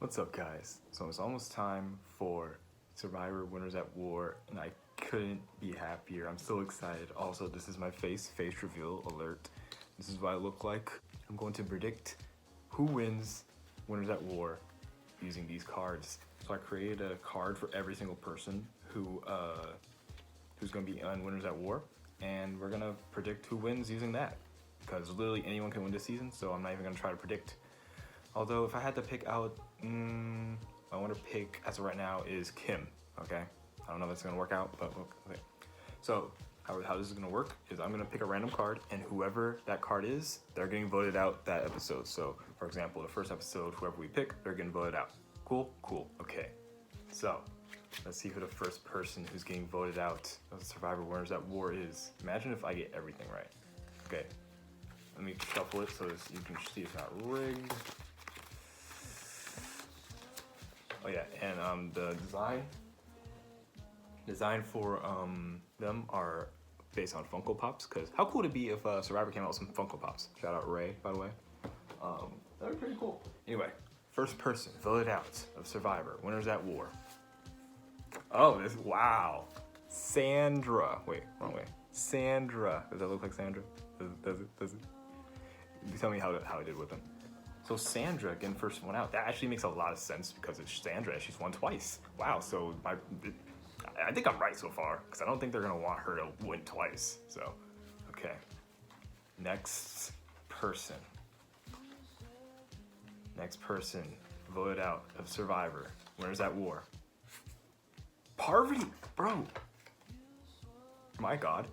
What's up, guys? So it's almost time for Survivor Winners at War, and I couldn't be happier. I'm so excited. Also, this is my face reveal alert. This is what I look like. I'm going to predict who wins Winners at War using these cards. So I created a card for every single person who's going to be on Winners at War, and we're going to predict who wins using that. Because literally anyone can win this season, so I'm not even going to try to predict. Although if I had to pick out, I want to pick as of right now is Kim, okay? I don't know if it's gonna work out, but okay. So how this is gonna work is I'm gonna pick a random card, and whoever that card is, they're getting voted out that episode. So for example, the first episode, whoever we pick, they're getting voted out. Cool, okay. So let's see who the first person who's getting voted out of the Survivor Winners at War is. Imagine if I get everything right. Okay, let me shuffle it so you can see it's not rigged. Oh yeah, and the design for them are based on Funko Pops. Cause how cool would it be if Survivor came out with some Funko Pops? Shout out Ray, by the way. That would be pretty cool. Anyway, first person voted out of Survivor Winners at War. Oh, wow, Sandra. Wait, wrong way. Sandra. Does that look like Sandra? Does it? You tell me how I did with them. So Sandra getting first one out, that actually makes a lot of sense because it's Sandra, she's won twice. Wow, so I think I'm right so far, because I don't think they're gonna want her to win twice, so, okay. Next person voted out of Survivor, Winners at War. Parvati, bro. My God,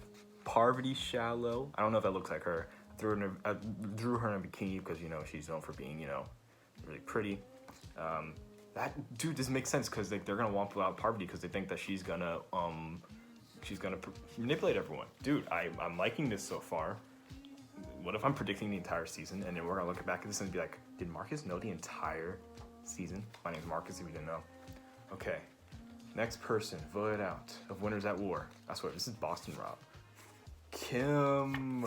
Parvati Shallow. I don't know if that looks like her. I drew her in a bikini because, you know, she's known for being, you know, really pretty. This makes sense because they're gonna want out Parvati because they think that she's gonna manipulate everyone. Dude, I'm liking this so far. What if I'm predicting the entire season and then we're gonna look back at this and be like, did Marcus know the entire season? My name's Marcus if you didn't know. Okay, next person voted out of Winners at War. I swear, this is Boston Rob. Kim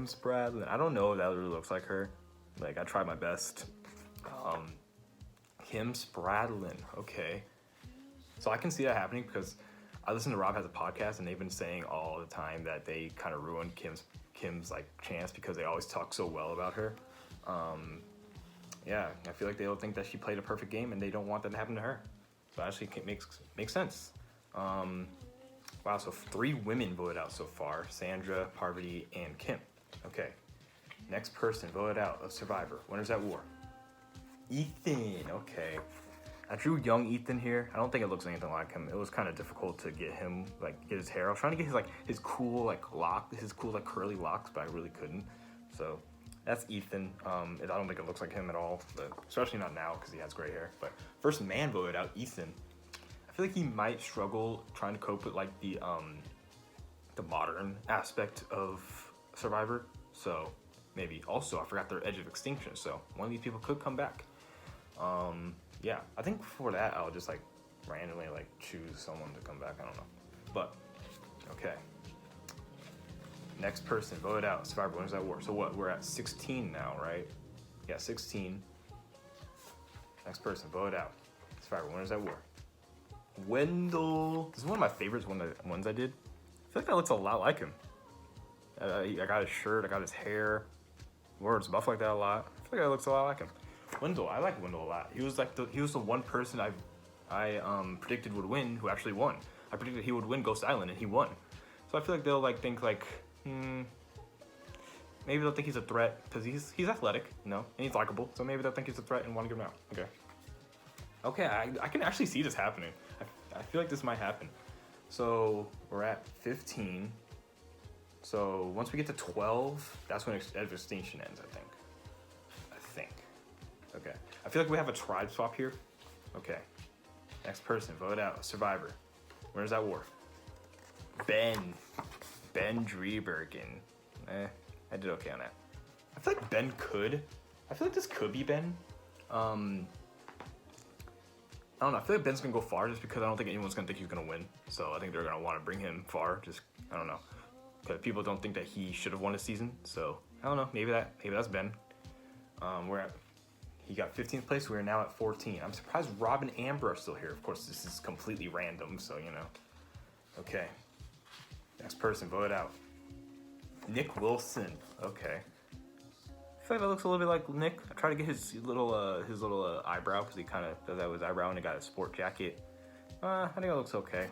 Spradlin. I don't know if that really looks like her. Like, I tried my best. Kim Spradlin. Okay. So I can see that happening because I listen to Rob Has a Podcast, and they've been saying all the time that they kind of ruined Kim's like chance because they always talk so well about her. Yeah, I feel like they'll think that she played a perfect game, and they don't want that to happen to her. So actually, it makes sense. Wow, so 3 women voted out so far. Sandra, Parvati, and Kim. Okay, next person voted out of Survivor Winners at War. Ethan, okay. I drew young Ethan here. I don't think it looks anything like him. It was kind of difficult to get him, get his hair. I was trying to get his cool curly locks, but I really couldn't. So that's Ethan. I don't think it looks like him at all, but especially not now because he has gray hair. But first man voted out, Ethan. I feel like he might struggle trying to cope with like the modern aspect of Survivor. So maybe also I forgot their edge of extinction. So one of these people could come back. Yeah, I think for that I'll just like randomly like choose someone to come back. I don't know, but okay. Next person voted out. Survivor Winners at War. So what? We're at 16 now, right? Yeah, 16. Next person voted out. Survivor Winners at War. Wendell. This is one of my favorites. One of the ones I did. I feel like that looks a lot like him. I got his shirt. I got his hair. Words buff like that a lot. I feel like that looks a lot like him. Wendell. I like Wendell a lot. He was the one person I predicted would win who actually won. I predicted he would win Ghost Island and he won. So I feel like they'll like think like, maybe they'll think he's a threat because he's athletic, you know, and he's likable. So maybe they'll think he's a threat and want to get him out. Okay, I can actually see this happening. I feel like this might happen. So we're at 15. So once we get to 12, that's when Edge of Extinction ends, I think. Okay. I feel like we have a tribe swap here. Okay. Next person, vote out. Survivor. Winners at War. Ben Drebergen. I did okay on that. I feel like I feel like this could be Ben. I don't know. I feel like Ben's gonna go far just because I don't think anyone's gonna think he's gonna win. So I think they're gonna want to bring him far. Just, I don't know. Because people don't think that he should have won a season. So I don't know. Maybe that's Ben. He got 15th place. We're now at 14. I'm surprised Rob and Amber are still here. Of course, this is completely random, so you know. Okay. Next person, vote out. Nick Wilson. Okay. I feel like that looks a little bit like Nick. I tried to get his little eyebrow because he kind of does that with his eyebrow, and he got a sport jacket. I think it looks okay.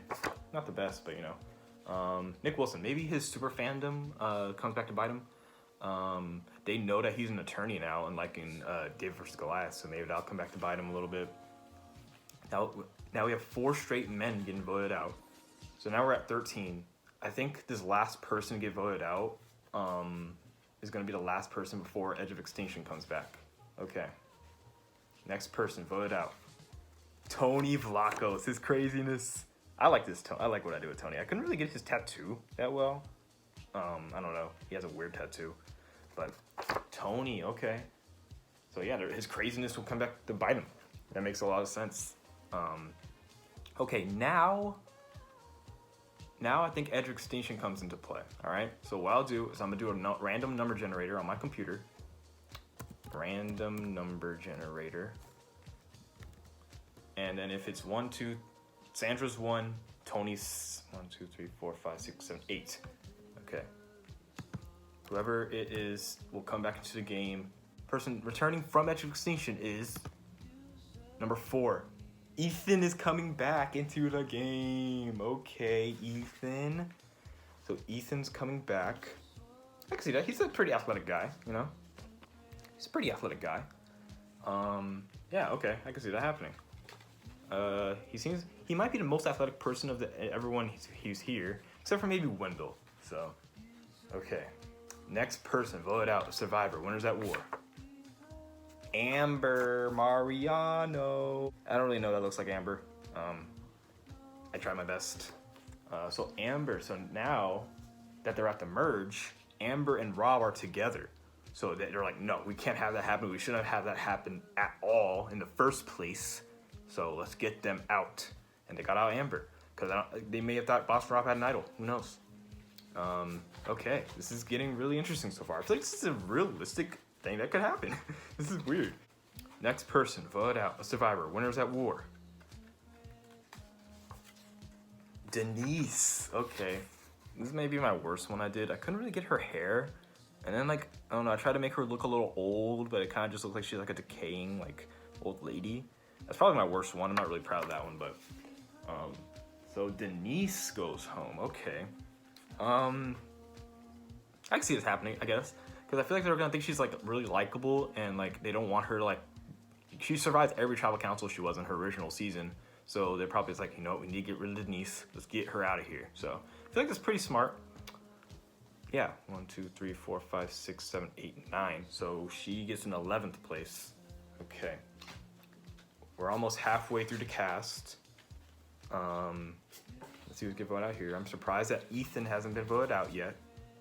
Not the best, but you know. Nick Wilson. Maybe his super fandom comes back to bite him. They know that he's an attorney now, unlike in David vs. Goliath, so maybe that'll come back to bite him a little bit. Now we have 4 straight men getting voted out. So now we're at 13. I think this last person to get voted out is going to be the last person before Edge of Extinction comes back. Okay. Next person voted out. Tony Vlachos. His craziness. I like this. I like what I do with Tony. I couldn't really get his tattoo that well. I don't know. He has a weird tattoo. But Tony, okay. So yeah, his craziness will come back to bite him. That makes a lot of sense. Okay, now I think Edge of Extinction comes into play. All right. So what I'll do is I'm gonna do a random number generator on my computer. Random number generator. And then if it's 1, 2, Sandra's 1, Tony's 1, 2, 3, 4, 5, 6, 7, 8. Okay. Whoever it is will come back into the game. Person returning from Edge of Extinction is number 4. Ethan is coming back into the game. Okay, Ethan. So Ethan's coming back. I can see that. He's a pretty athletic guy, you know? He's a pretty athletic guy. Yeah, okay. I can see that happening. He might be the most athletic person of everyone he's here, except for maybe Wendell. So, okay. Next person voted out. Survivor. Winners at War. Amber Mariano. I don't really know what that looks like, Amber. I tried my best. So Amber. So now that they're at the merge, Amber and Rob are together. So they're like, no, we can't have that happen. We shouldn't have that happen at all in the first place. So let's get them out. And they got out Amber because they may have thought Boston Rob had an idol. Who knows? Okay, this is getting really interesting so far. I feel like this is a realistic thing that could happen. This is weird. Next person, vote out. A Survivor. Winners at War. Denise. Okay. This may be my worst one I did. I couldn't really get her hair. And then, like, I don't know, I tried to make her look a little old, but it kind of just looked like she's like a decaying, like, old lady. That's probably my worst one. I'm not really proud of that one, but, so Denise goes home. Okay. I can see this happening, I guess, because I feel like they're gonna think she's like really likable, and like they don't want her to like. She survived every tribal council she was in her original season, so they're probably just like, you know what, we need to get rid of Denise. Let's get her out of here. So I feel like that's pretty smart. Yeah, 1, 2, 3, 4, 5, 6, 7, 8, 9. So she gets an 11th place. Okay, we're almost halfway through the cast. Let's see who's getting voted out here. I'm surprised that Ethan hasn't been voted out yet.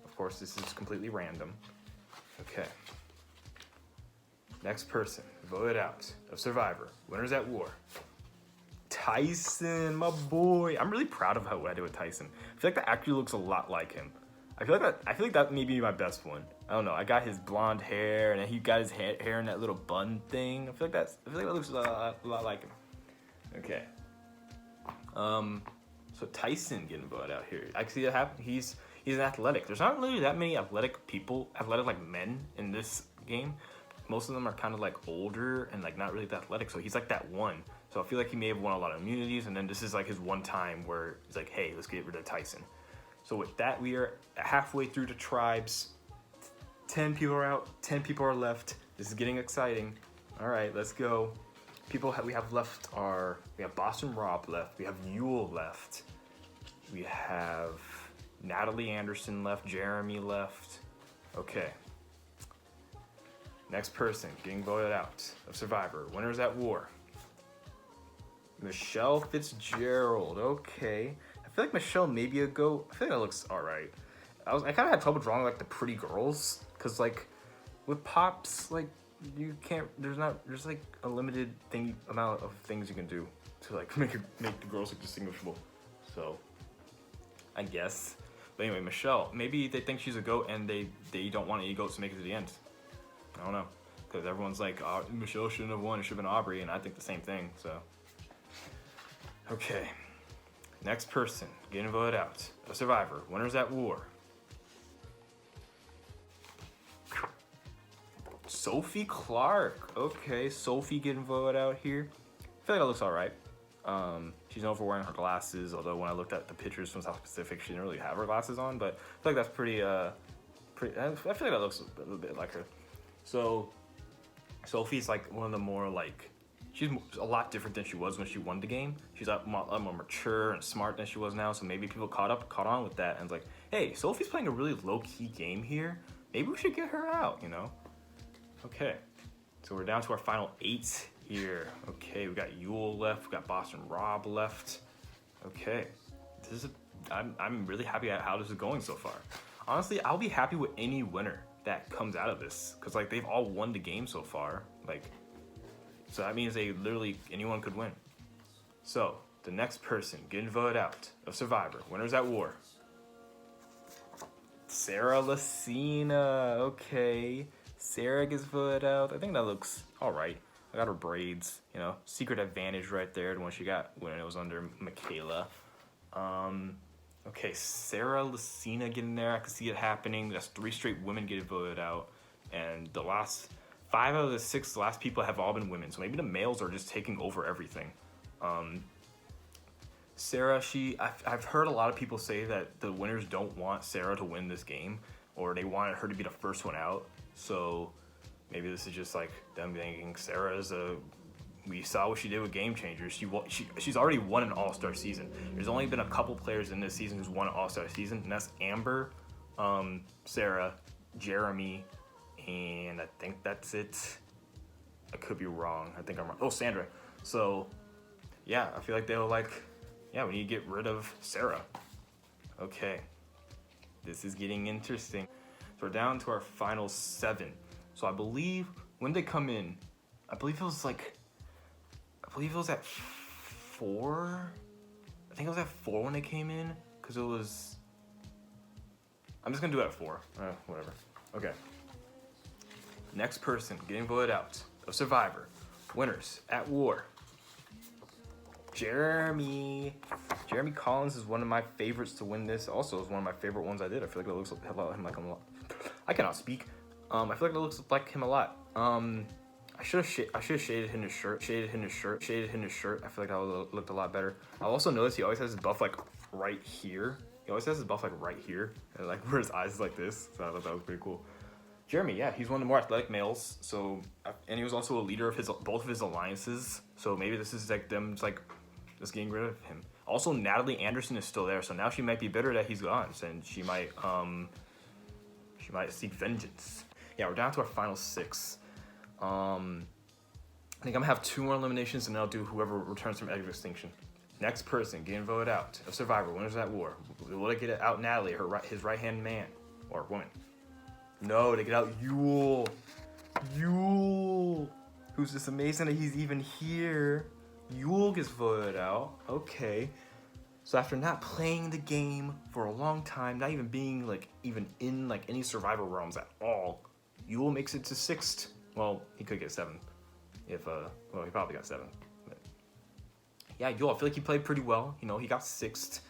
Of course, this is completely random. Okay. Next person, voted out of Survivor. Winners at War. Tyson, my boy. I'm really proud of what I did with Tyson. I feel like that actually looks a lot like him. I feel like that may be my best one. I don't know. I got his blonde hair, and then he got his hair in that little bun thing. I feel like that looks a lot like him. Okay. So Tyson getting voted out here. I can see that happen. He's an athletic. There's not really that many athletic like men in this game. Most of them are kind of like older and like not really that athletic. So he's like that one. So I feel like he may have won a lot of immunities, and then this is like his one time where he's like, hey, let's get rid of Tyson. So with that, we are halfway through the tribes. 10 people are out, 10 people are left. This is getting exciting. All right, let's go. We have left we have Boston Rob left. We have Yule left. We have Natalie Anderson left. Jeremy left. Okay. Next person getting voted out of Survivor. Winners at War. Michele Fitzgerald. Okay. I feel like Michele may be a GOAT. I feel like that looks alright. I kind of had trouble drawing like the pretty girls, because like with Pops, like you can't. There's like a limited amount of things you can do to like make the girls look distinguishable. So I guess. But anyway, Michele. Maybe they think she's a GOAT and they don't want any GOATs to make it to the end. I don't know. because everyone's like, oh, Michele shouldn't have won. It should have been Aubrey, and I think the same thing. So, okay. Next person getting voted out. A Survivor. Winners at War. Sophie Clark. Okay, Sophie getting voted out here. I feel like that looks all right. She's known for wearing her glasses, although when I looked at the pictures from South Pacific, she didn't really have her glasses on, but I feel like that's pretty, I feel like that looks a little bit like her. So, Sophie's like one of the more like, she's a lot different than she was when she won the game. She's a lot more mature and smart than she was now, so maybe people caught on with that, and it's like, hey, Sophie's playing a really low-key game here. Maybe we should get her out, you know? Okay, so we're down to our final 8 here. Okay, we got Yule left, we got Boston Rob left. Okay, this is I'm really happy at how this is going so far. Honestly, I'll be happy with any winner that comes out of this, because like they've all won the game so far. Like, so that means anyone could win. So the next person getting voted out of Survivor, Winners at War. Sarah Lacina. Okay, Sarah gets voted out. I think that looks all right. I got her braids, you know, secret advantage right there, the one she got when it was under Michele. Okay, Sarah Lacina getting there. I can see it happening. That's 3 straight women getting voted out, and the last 5 out of the 6 last people have all been women. So maybe the males are just taking over everything. Sarah, I've heard a lot of people say that the winners don't want Sarah to win this game, or they wanted her to be the first one out. So maybe this is just like them thinking we saw what she did with Game Changers. She's already won an All-Star season. There's only been a couple players in this season who's won an All-Star season, and that's Amber, Sarah, Jeremy, and I think that's it. I could be wrong. I think I'm wrong. Oh, Sandra. So, yeah, I feel like they were like, yeah, we need to get rid of Sarah. Okay. This is getting interesting. So we're down to our final 7. So I believe when they come in, I believe it was at 4. I think it was at 4 when they came in, because it was, I'm just gonna do it at 4. Whatever. Okay. Next person getting voted out of Survivor. Winners at War. Jeremy Collins is one of my favorites to win this. Also, is one of my favorite ones I did. I feel like it looks like him like a lot. I cannot speak. I feel like it looks like him a lot. I should have shaded him his shirt. I feel like that would looked a lot better. I also noticed he always has his buff like right here. And like where his eyes is like this. So I thought that was pretty cool. Jeremy, yeah, he's one of the more athletic males. So, and he was also a leader of both of his alliances. So maybe this is like them just getting rid of him. Also, Natalie Anderson is still there, so now she might be bitter that he's gone, and she might seek vengeance. Yeah, we're down to our final 6. I think I'm gonna have 2 more eliminations, and then I'll do whoever returns from edge of extinction. Next person getting voted out of Survivor, Winners at War. Will they get out Natalie, his right-hand man or woman? No, they get out Yule. Who's just amazing that he's even here. Yule gets voted out. Okay. So after not playing the game for a long time, not even being like even in like any Survivor realms at all, Yule makes it to 6th. Well, he could get 7th. He probably got 7th. But yeah, Yule, I feel like he played pretty well. You know, he got 6th.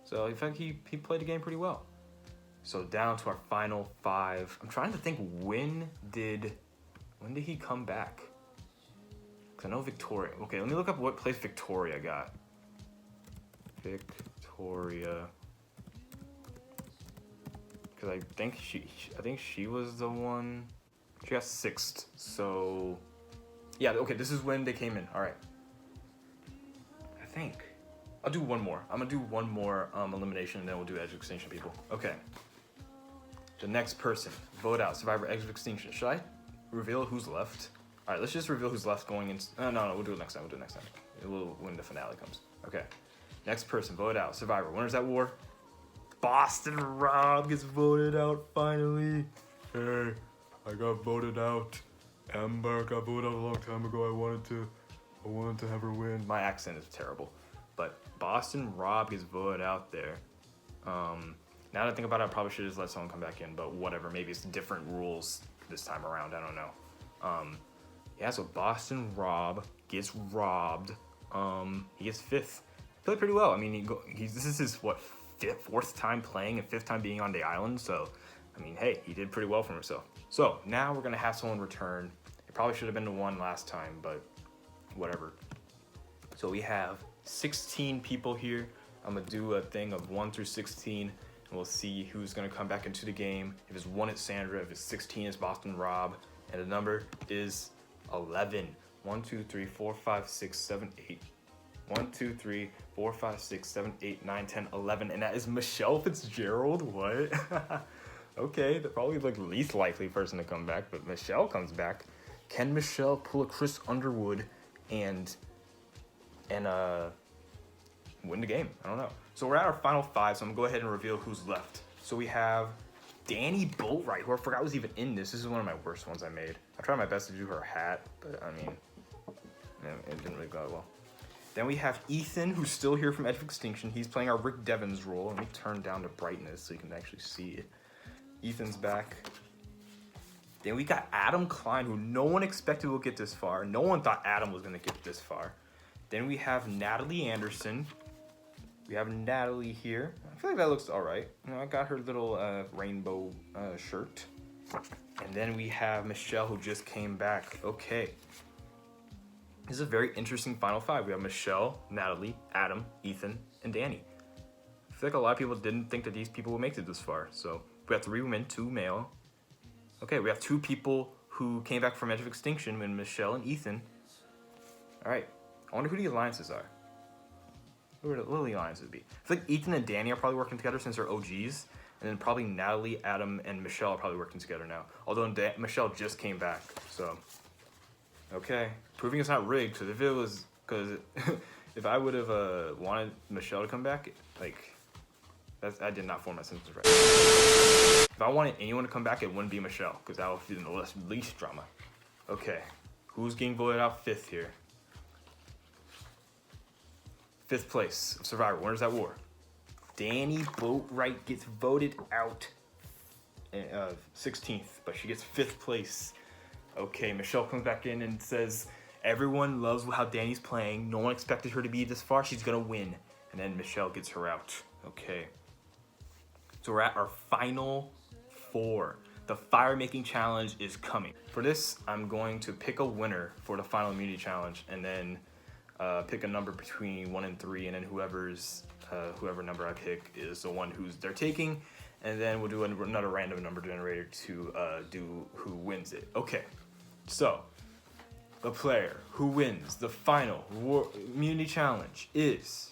So I feel like he played the game pretty well. So down to our final 5. I'm trying to think when did he come back? Because I know Victoria. Okay, let me look up what place Victoria got. Victoria. Because I think she was the one. She got 6th. So yeah, okay, this is when they came in. All right. I think I'll do one more. I'm gonna do one more elimination, and then we'll do Edge of Extinction, people. Okay. The next person, vote out, Survivor Edge of Extinction. Should I reveal who's left? All right, let's just reveal who's left going in. No, we'll do it next time. When the finale comes. Okay. Next person, vote out, Survivor. Winners at War. Boston Rob gets voted out finally. Hey, I got voted out. Amber got voted out a long time ago. I wanted to have her win. My accent is terrible, but Boston Rob gets voted out there. Now that I think about it, I probably should just let someone come back in, but whatever. Maybe it's different rules this time around. I don't know. Yeah, so Boston Rob gets robbed. He gets 5th. Played pretty well. I mean, this is his, what, 4th time playing and 5th time being on the island. So, I mean, hey, he did pretty well for himself. So, now we're going to have someone return. It probably should have been the one last time, but whatever. So, we have 16 people here. I'm going to do a thing of 1 through 16, and we'll see who's going to come back into the game. If it's 1, it's Sandra. If it's 16, it's Boston Rob. And the number is 11. 1, 2, 3, 4, 5, 6, 7, 8. 1, 2, 3, 4, 5, 6, 7, 8, 9, 10, 11. And that is Michele Fitzgerald? What? Okay, the probably like least likely person to come back, but Michele comes back. Can Michele pull a Chris Underwood and win the game? I don't know. So we're at our final 5, so I'm gonna go ahead and reveal who's left. So we have Danni Boatwright, who I forgot was even in this. This is one of my worst ones I made. I tried my best to do her hat, but I mean, it didn't really go well. Then we have Ethan, who's still here from Edge of Extinction. He's playing our Rick Devens role. Let me turn down the brightness so you can actually see it. Ethan's back. Then we got Adam Klein, who no one expected will get this far. No one thought Adam was gonna get this far. Then we have Natalie Anderson. We have Natalie here. I feel like that looks all right. You know, I got her little rainbow shirt. And then we have Michele, who just came back. Okay. This is a very interesting final 5. We have Michele, Natalie, Adam, Ethan, and Danni. I feel like a lot of people didn't think that these people would make it this far. So we have 3 women, 2 male. Okay, we have 2 people who came back from Edge of Extinction, when Michele and Ethan. All right, I wonder who the alliances are. Who will the alliances be? I feel like Ethan and Danni are probably working together since they're OGs. And then probably Natalie, Adam, and Michele are probably working together now. Although Michele just came back, so. Okay, proving it's not rigged, because if it was, if I would have wanted Michele to come back, like, I did not form my sentence right. If I wanted anyone to come back, it wouldn't be Michele, because that would be the least drama. Okay, who's getting voted out 5th here? 5th place of Survivor Winners at War. Danni Boatwright gets voted out 16th, but she gets 5th place. Okay, Michele comes back in and says, everyone loves how Danni's playing. No one expected her to be this far. She's gonna win. And then Michele gets her out. Okay. So we're at our final 4. The fire making challenge is coming. For this, I'm going to pick a winner for the final immunity challenge, and then pick a number between 1 and 3, and then whoever number I pick is the one they're taking, and then we'll do another random number generator to do who wins it. Okay, so the player who wins the final immunity challenge is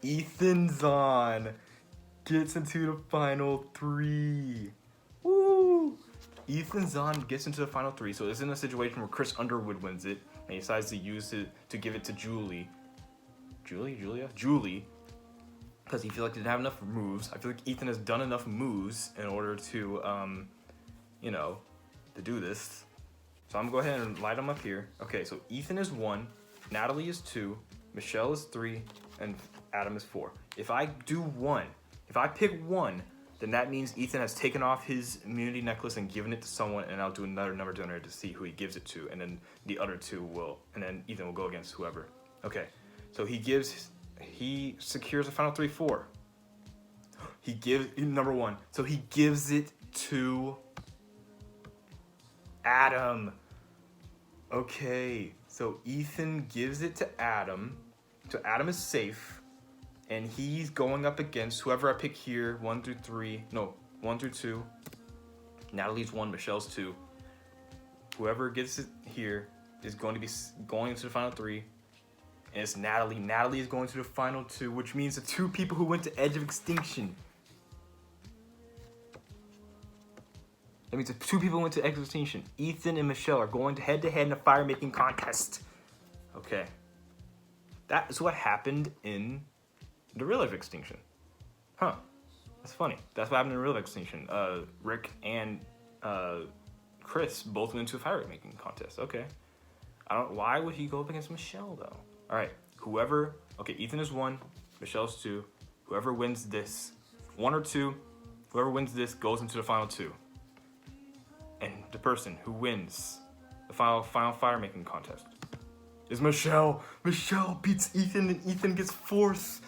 Ethan Zahn. Gets into the final 3. Woo! Ethan Zahn gets into the final 3, so it's in a situation where Chris Underwood wins it, and he decides to use it to give it to Julie, because he feels like he didn't have enough moves. I feel like Ethan has done enough moves in order to, to do this. So I'm gonna go ahead and light them up here. Okay, so Ethan is 1, Natalie is 2, Michele is 3, and Adam is 4. If I pick 1, then that means Ethan has taken off his immunity necklace and given it to someone, and I'll do another number generator to see who he gives it to, and then the other 2 will, and then Ethan will go against whoever. Okay, so he secures the final 3, 4. He gives, number 1, so he gives it to Adam. Okay, so Ethan gives it to Adam, so Adam is safe. And he's going up against whoever I pick here, 1 through 2. Natalie's 1, Michelle's 2. Whoever gets it here is going to be going into the final 3. And it's Natalie. Natalie is going to the final 2, which means the 2 people who went to Edge of Extinction. That means the 2 people who went to Edge of Extinction, Ethan and Michele, are going head-to-head in a fire-making contest. Okay. That is what happened in the real life Extinction. Huh. That's funny. That's what happened in real life Extinction. Rick and Chris both went to a fire making contest. Okay. Why would he go up against Michele though? Alright. Okay, Ethan is 1, Michelle's 2. Whoever wins this, 1 or 2, whoever wins this goes into the final 2. And the person who wins the final fire making contest is Michele. Michele beats Ethan, and Ethan gets fourth.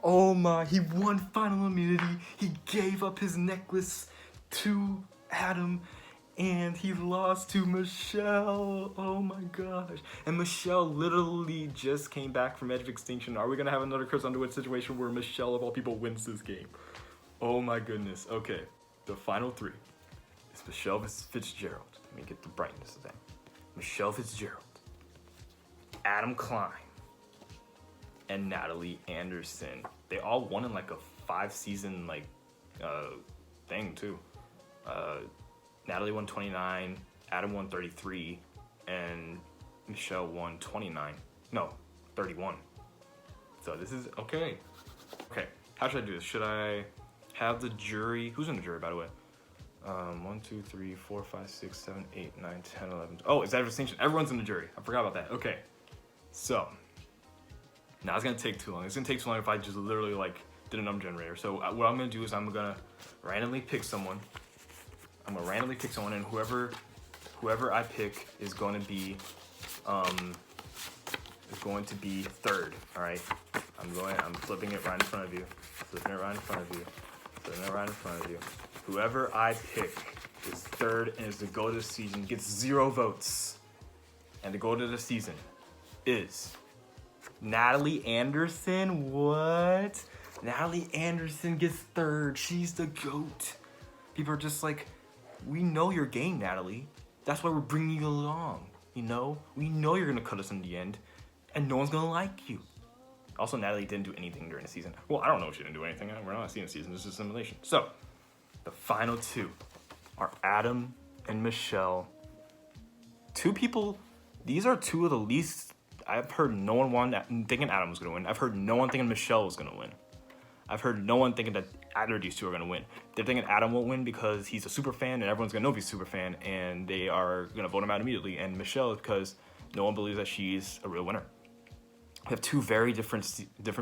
Oh my, he won final immunity. He gave up his necklace to Adam, and he lost to Michele. Oh my gosh. And Michele literally just came back from Edge of Extinction. Are we gonna have another Chris Underwood situation where Michele, of all people, wins this game? Oh my goodness. Okay, the final three is Michele Fitzgerald. Let me get the brightness of that. Michele Fitzgerald, Adam Klein, and Natalie Anderson. They all won in like a 5-season thing too. Natalie won 29, Adam won 33, and Michele won 29. No, 31. So this is okay. Okay, how should I do this? Should I have the jury? Who's in the jury, by the way? 1, 2, 3, 4, 5, 6, 7, 8, 9, 10, 11. Oh, it's Edge of Extinction. Everyone's in the jury. I forgot about that. Okay, so now it's gonna take too long. It's gonna take too long if I just literally did a number generator. So what I'm gonna do is I'm gonna randomly pick someone. And whoever I pick is going to be third. All right. I'm flipping it right in front of you. Whoever I pick is third and is the goal of the season, gets 0 votes. And the goal of the season is Natalie Anderson. What? Natalie Anderson gets third. She's the GOAT. People are just like, we know your game, Natalie. That's why we're bringing you along. You know? We know you're gonna cut us in the end, and no one's gonna like you. Also, Natalie didn't do anything during the season. Well, I don't know if she didn't do anything. We're not seeing the season. This is a simulation. So, the final two are Adam and Michele. Two people. These are two of the least. I've heard no one thinking Adam was gonna win. I've heard no one thinking Michele was gonna win. I've heard no one thinking that either of these two are going to win. They're thinking Adam won't win because he's a super fan and everyone's going to know he's a super fan, and they are going to vote him out immediately. And Michele, because no one believes that she's a real winner. We have two very different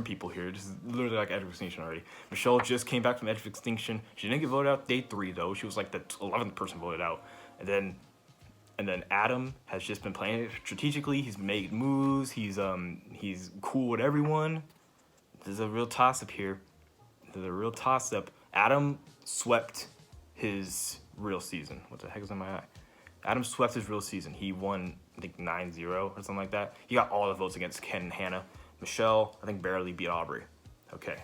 people here. This is literally like Edge of Extinction already. Michele just came back from Edge of Extinction. She didn't get voted out day 3 though. She was like the 11th person voted out. And then Adam has just been playing it strategically. He's made moves. He's cool with everyone. There's a real toss-up here. Adam swept his real season. What the heck is in my eye? Adam swept his real season. He won, I think, 9-0 or something like that. He got all the votes against Ken and Hannah. Michele, I think, barely beat Aubrey. Okay,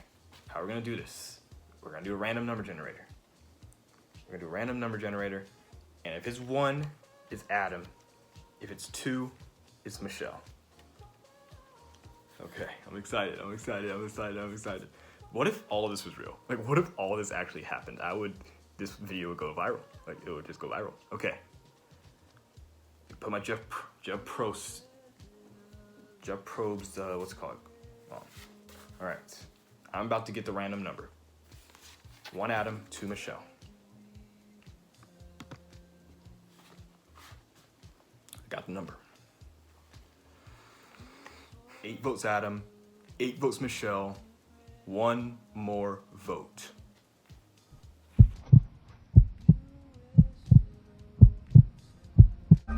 how are we going to do this? We're going to do a random number generator. And if it's 1, it's Adam. If it's 2, it's Michele. Okay, I'm excited. What if all of this was real? What if all this actually happened? This video would go viral. It would just go viral. Okay. Put my Jeff Probst, what's it called? Oh. All right. I'm about to get the random number. 1 Adam, 2 Michele. I got the number. 8 votes Adam, 8 votes Michele. 1 more vote.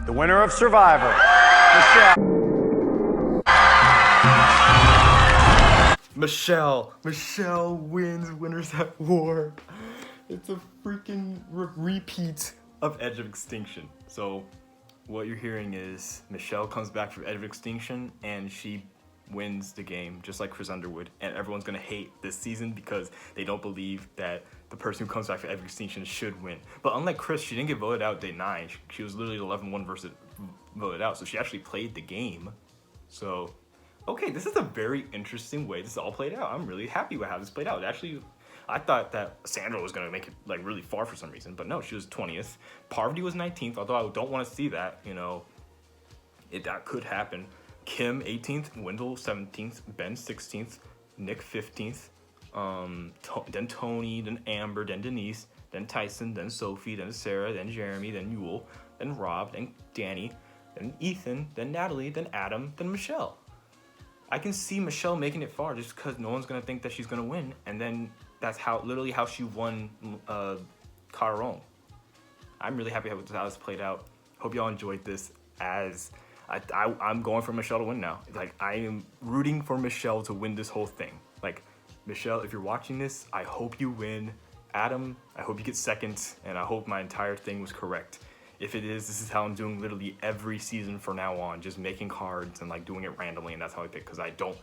The winner of Survivor, Michele. Michele wins Winners at War. It's a freaking repeat of Edge of Extinction. So what you're hearing is Michele comes back from Edge of Extinction and she wins the game, just like Chris Underwood, and everyone's gonna hate this season because they don't believe that the person who comes back from Edge of Extinction should win. But unlike Chris, she didn't get voted out day 9. She was literally 11-1 versus voted out, so she actually played the game. So, okay, this is a very interesting way this all played out. I'm really happy with how this played out. Actually, I thought that Sandra was gonna make it really far for some reason, but no, she was 20th. Parvati was 19th, although I don't want to see that. That could happen. Kim 18th, Wendell 17th, Ben 16th, Nick 15th, then Tony, then Amber, then Denise, then Tyson, then Sophie, then Sarah, then Jeremy, then Yule, then Rob, then Danni, then Ethan, then Natalie, then Adam, then Michele. I can see Michele making it far just because no one's going to think that she's going to win, and then that's literally how she won Caron. I'm really happy how this played out. Hope y'all enjoyed this. as I'm going for Michele to win now. Like, I am rooting for Michele to win this whole thing. Like, Michele, if you're watching this, I hope you win. Adam, I hope you get second, and I hope my entire thing was correct. If it is, this is how I'm doing literally every season from now on, just making cards and like doing it randomly, and that's how I pick. Because I don't,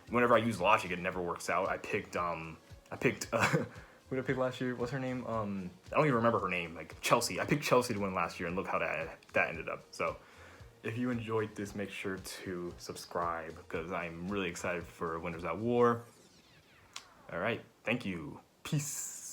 whenever I use logic, it never works out. I picked who did I pick last year? What's her name? I don't even remember her name. Like Chelsea. I picked Chelsea to win last year, and look how that ended up. So, if you enjoyed this, make sure to subscribe because I'm really excited for Winners at War. All right, thank you. Peace.